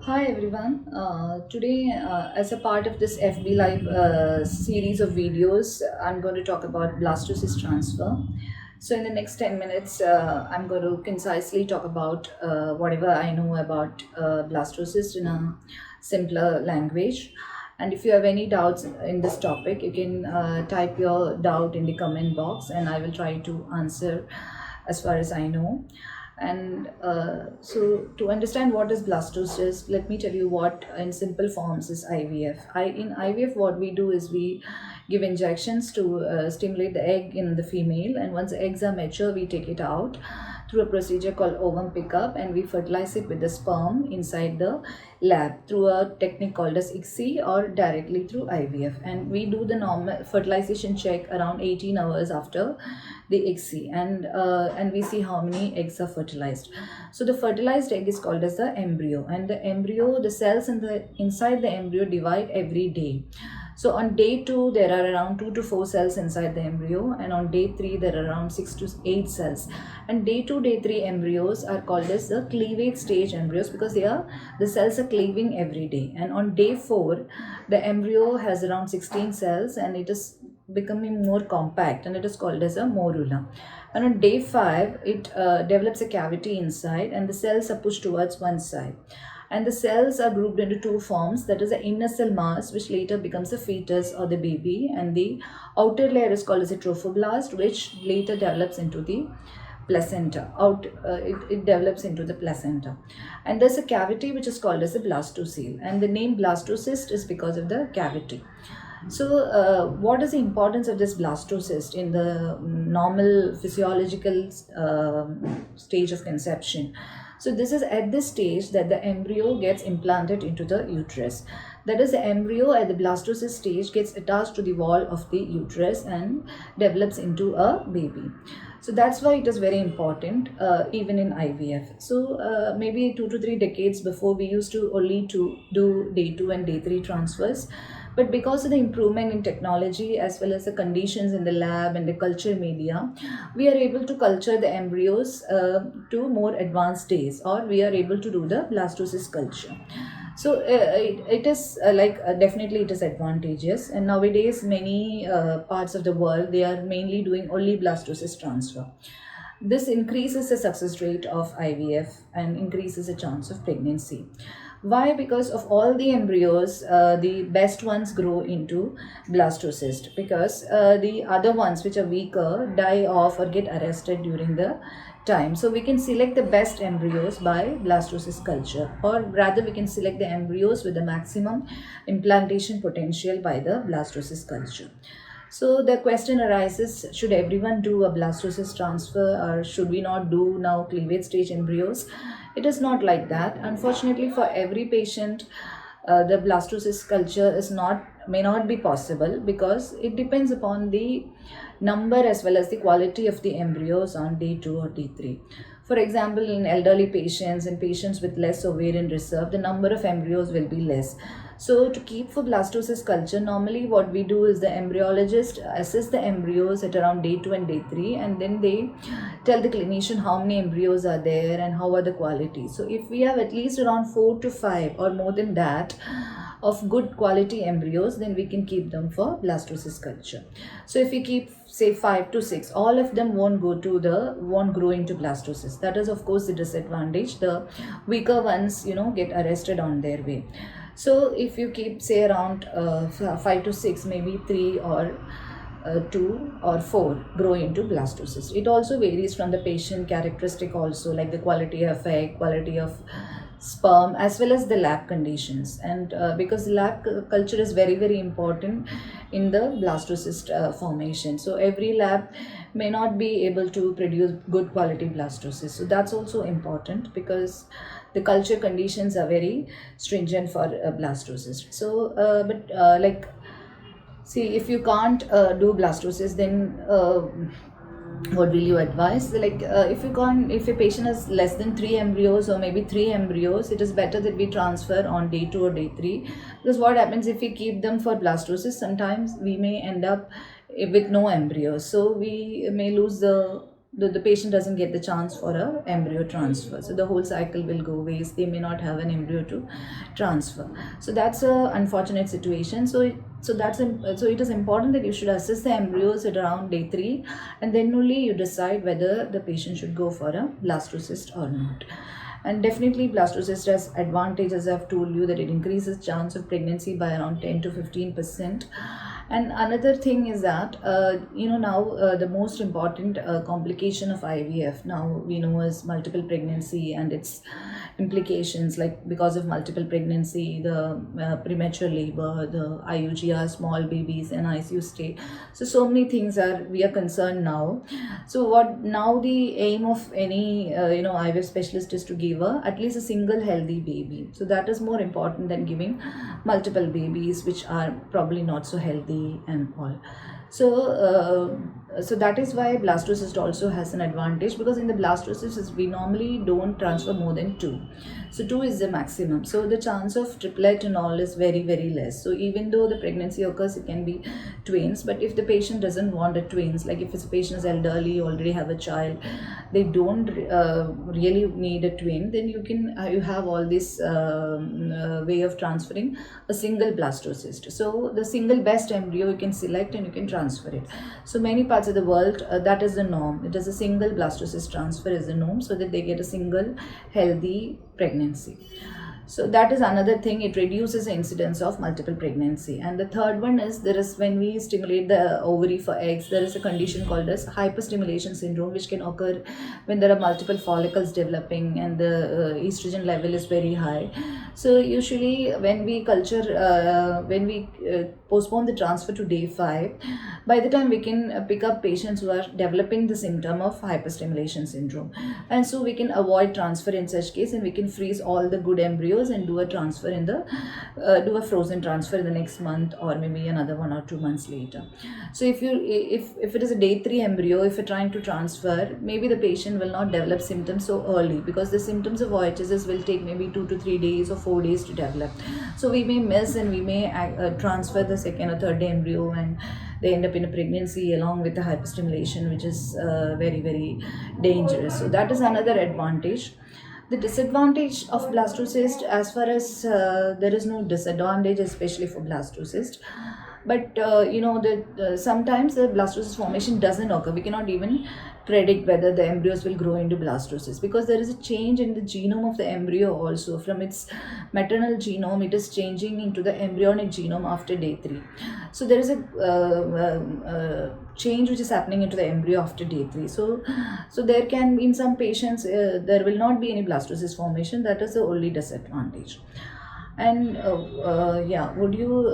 Hi everyone. Today, as a part of this FB Live series of videos, I'm going to talk about blastocyst transfer. So, in the next 10 minutes, I'm going to concisely talk about whatever I know about blastocyst in a simpler language. And if you have any doubts in this topic, you can type your doubt in the comment box and I will try to answer as far as I know. And so, to understand what is blastocyst, let me tell you what, in simple forms, is IVF. In IVF, what we do is we give injections to stimulate the egg in the female, and once the eggs are mature, we take it out through a procedure called ovum pickup, and we fertilize it with the sperm inside the lab through a technique called as ICSI or directly through IVF. And we do the normal fertilization check around 18 hours after the ICSI, and we see how many eggs are fertilized. So the fertilized egg is called as the embryo, and the embryo, the cells in the inside the embryo divide every day. So on day 2, there are around 2 to 4 cells inside the embryo, and on day 3, there are around 6 to 8 cells. And day 2, day 3 embryos are called as the cleavage stage embryos because the cells are cleaving every day. And on day 4, the embryo has around 16 cells and it is becoming more compact and it is called as a morula. And on day 5, it develops a cavity inside and the cells are pushed towards one side, and the cells are grouped into two forms, that is the inner cell mass, which later becomes a fetus or the baby, and the outer layer is called as a trophoblast, which later develops into the placenta. It develops into the placenta, and there's a cavity which is called as a blastocele, and the name blastocyst is because of the cavity. So, what is the importance of this blastocyst in the normal physiological stage of conception? So, this is at this stage that the embryo gets implanted into the uterus. That is, the embryo at the blastocyst stage gets attached to the wall of the uterus and develops into a baby. So that's why it is very important, even in IVF. So maybe 2 to 3 decades before, we used to only to do day 2 and day 3 transfers, but because of the improvement in technology as well as the conditions in the lab and the culture media, we are able to culture the embryos to more advanced days, or we are able to do the blastocyst culture. So it is definitely it is advantageous, and nowadays many parts of the world, they are mainly doing only blastocyst transfer. This increases the success rate of IVF and increases the chance of pregnancy. Why? Because of all the embryos, the best ones grow into blastocyst, because the other ones which are weaker die off or get arrested during the time. So we can select the best embryos by blastocyst culture, or rather we can select the embryos with the maximum implantation potential by the blastocyst culture. So the question arises, should everyone do a blastocyst transfer, or should we not do now cleavage stage embryos? It is not like that. Unfortunately, for every patient, the blastocyst culture is not may not be possible, because it depends upon the number as well as the quality of the embryos on day 2 or day 3. For example, in elderly patients and patients with less ovarian reserve, the number of embryos will be less. So, to keep for blastocyst culture, normally what we do is the embryologist assess the embryos at around day 2 and day 3, and then they tell the clinician how many embryos are there and how are the quality. So, if we have at least around 4 to 5 or more than that of good quality embryos, then we can keep them for blastocyst culture. So, if we keep say 5 to 6, all of them won't grow into blastocyst. That is of course the disadvantage. The weaker ones, get arrested on their way. So if you keep say around 5 to 6, maybe 3 or 2 or 4 grow into blastocyst. It also varies from the patient characteristic also, like the quality of egg, quality of sperm, as well as the lab conditions. And because lab culture is very very important in the blastocyst formation, so every lab may not be able to produce good quality blastocyst. So that's also important, because the culture conditions are very stringent for blastocyst. So see, if you can't do blastocyst, then what will you advise? If a patient has less than 3 embryos or maybe 3 embryos, it is better that we transfer on day 2 or day 3, because what happens if we keep them for blastocyst, sometimes we may end up with no embryos, so we may lose the the patient doesn't get the chance for a embryo transfer, so the whole cycle will go waste. They may not have an embryo to transfer. So that's a unfortunate situation. So it is important that you should assess the embryos at around day 3, and then only you decide whether the patient should go for a blastocyst or not. And definitely blastocyst has advantages. I've told you that it increases chance of pregnancy by around 10 to 15%. And another thing is that now the most important complication of IVF now we know is multiple pregnancy and its implications, like because of multiple pregnancy, the premature labor, the IUGR, small babies, and ICU stay. So many things we are concerned now. So what now the aim of any IVF specialist is to give at least a single healthy baby. So that is more important than giving multiple babies which are probably not so healthy and all. So that is why blastocyst also has an advantage, because in the blastocyst we normally don't transfer more than 2. So 2 is the maximum. So the chance of triplet and all is very, very less. So even though the pregnancy occurs, it can be twins. But if the patient doesn't want a twins, like if a patient is elderly, already have a child, they don't really need a twin, then you have all this way of transferring a single blastocyst. So the single best embryo you can select and you can transfer it. So many parts of the world, that is the norm. It is a single blastocyst transfer is the norm, so that they get a single healthy pregnancy. So that is another thing. It reduces the incidence of multiple pregnancy. And the third one is, there is, when we stimulate the ovary for eggs, there is a condition called as hyperstimulation syndrome, which can occur when there are multiple follicles developing and the estrogen level is very high. So usually when we postpone the transfer to day 5, by the time we can pick up patients who are developing the symptom of hyperstimulation syndrome, and so we can avoid transfer in such case, and we can freeze all the good embryos and do a transfer do a frozen transfer in the next month, or maybe another 1 or 2 months later. So if it is a day 3 embryo, if you're trying to transfer, maybe the patient will not develop symptoms so early, because the symptoms of OHSS will take maybe 2 to 3 days or 4 days to develop. So we may miss, and we may transfer the second or third day embryo, and they end up in a pregnancy along with the hyperstimulation, which is very, very dangerous. So that is another advantage. The disadvantage of blastocyst, as far as there is no disadvantage, especially for blastocyst, but sometimes the blastocyst formation doesn't occur. We cannot even predict whether the embryos will grow into blastocyst, because there is a change in the genome of the embryo also. From its maternal genome, it is changing into the embryonic genome after day 3. So there is a change which is happening into the embryo after day 3. So there can be, in some patients, there will not be any blastocyst formation. That is the only disadvantage. And would you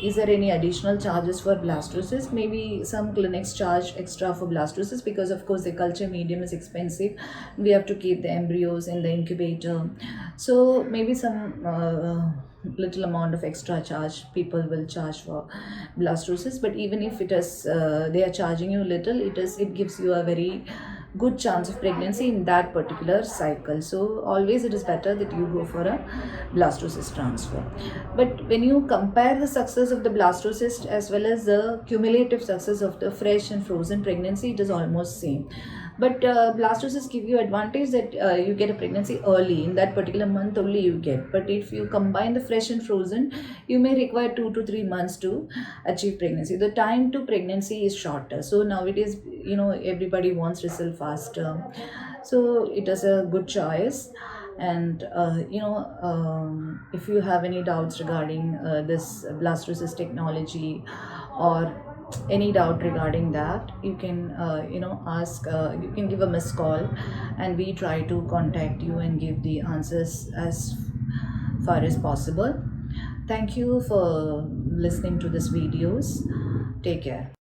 is there any additional charges for blastocyst? Maybe some clinics charge extra for blastocyst, because of course the culture medium is expensive. We have to keep the embryos in the incubator. So maybe some little amount of extra charge people will charge for blastocyst. But even if it is they are charging you little, it gives you a very good chance of pregnancy in that particular cycle. So always it is better that you go for a blastocyst transfer. But when you compare the success of the blastocyst as well as the cumulative success of the fresh and frozen pregnancy, it is almost same. But blastocysts give you advantage that you get a pregnancy early, in that particular month only you get. But if you combine the fresh and frozen, you may require 2 to 3 months to achieve pregnancy. The time to pregnancy is shorter. So nowadays, everybody wants result faster. So it is a good choice. And if you have any doubts regarding this blastocyst technology, or any doubt regarding that, you can ask, you can give a missed call, and we try to contact you and give the answers as far as possible. Thank you for listening to this videos. Take care.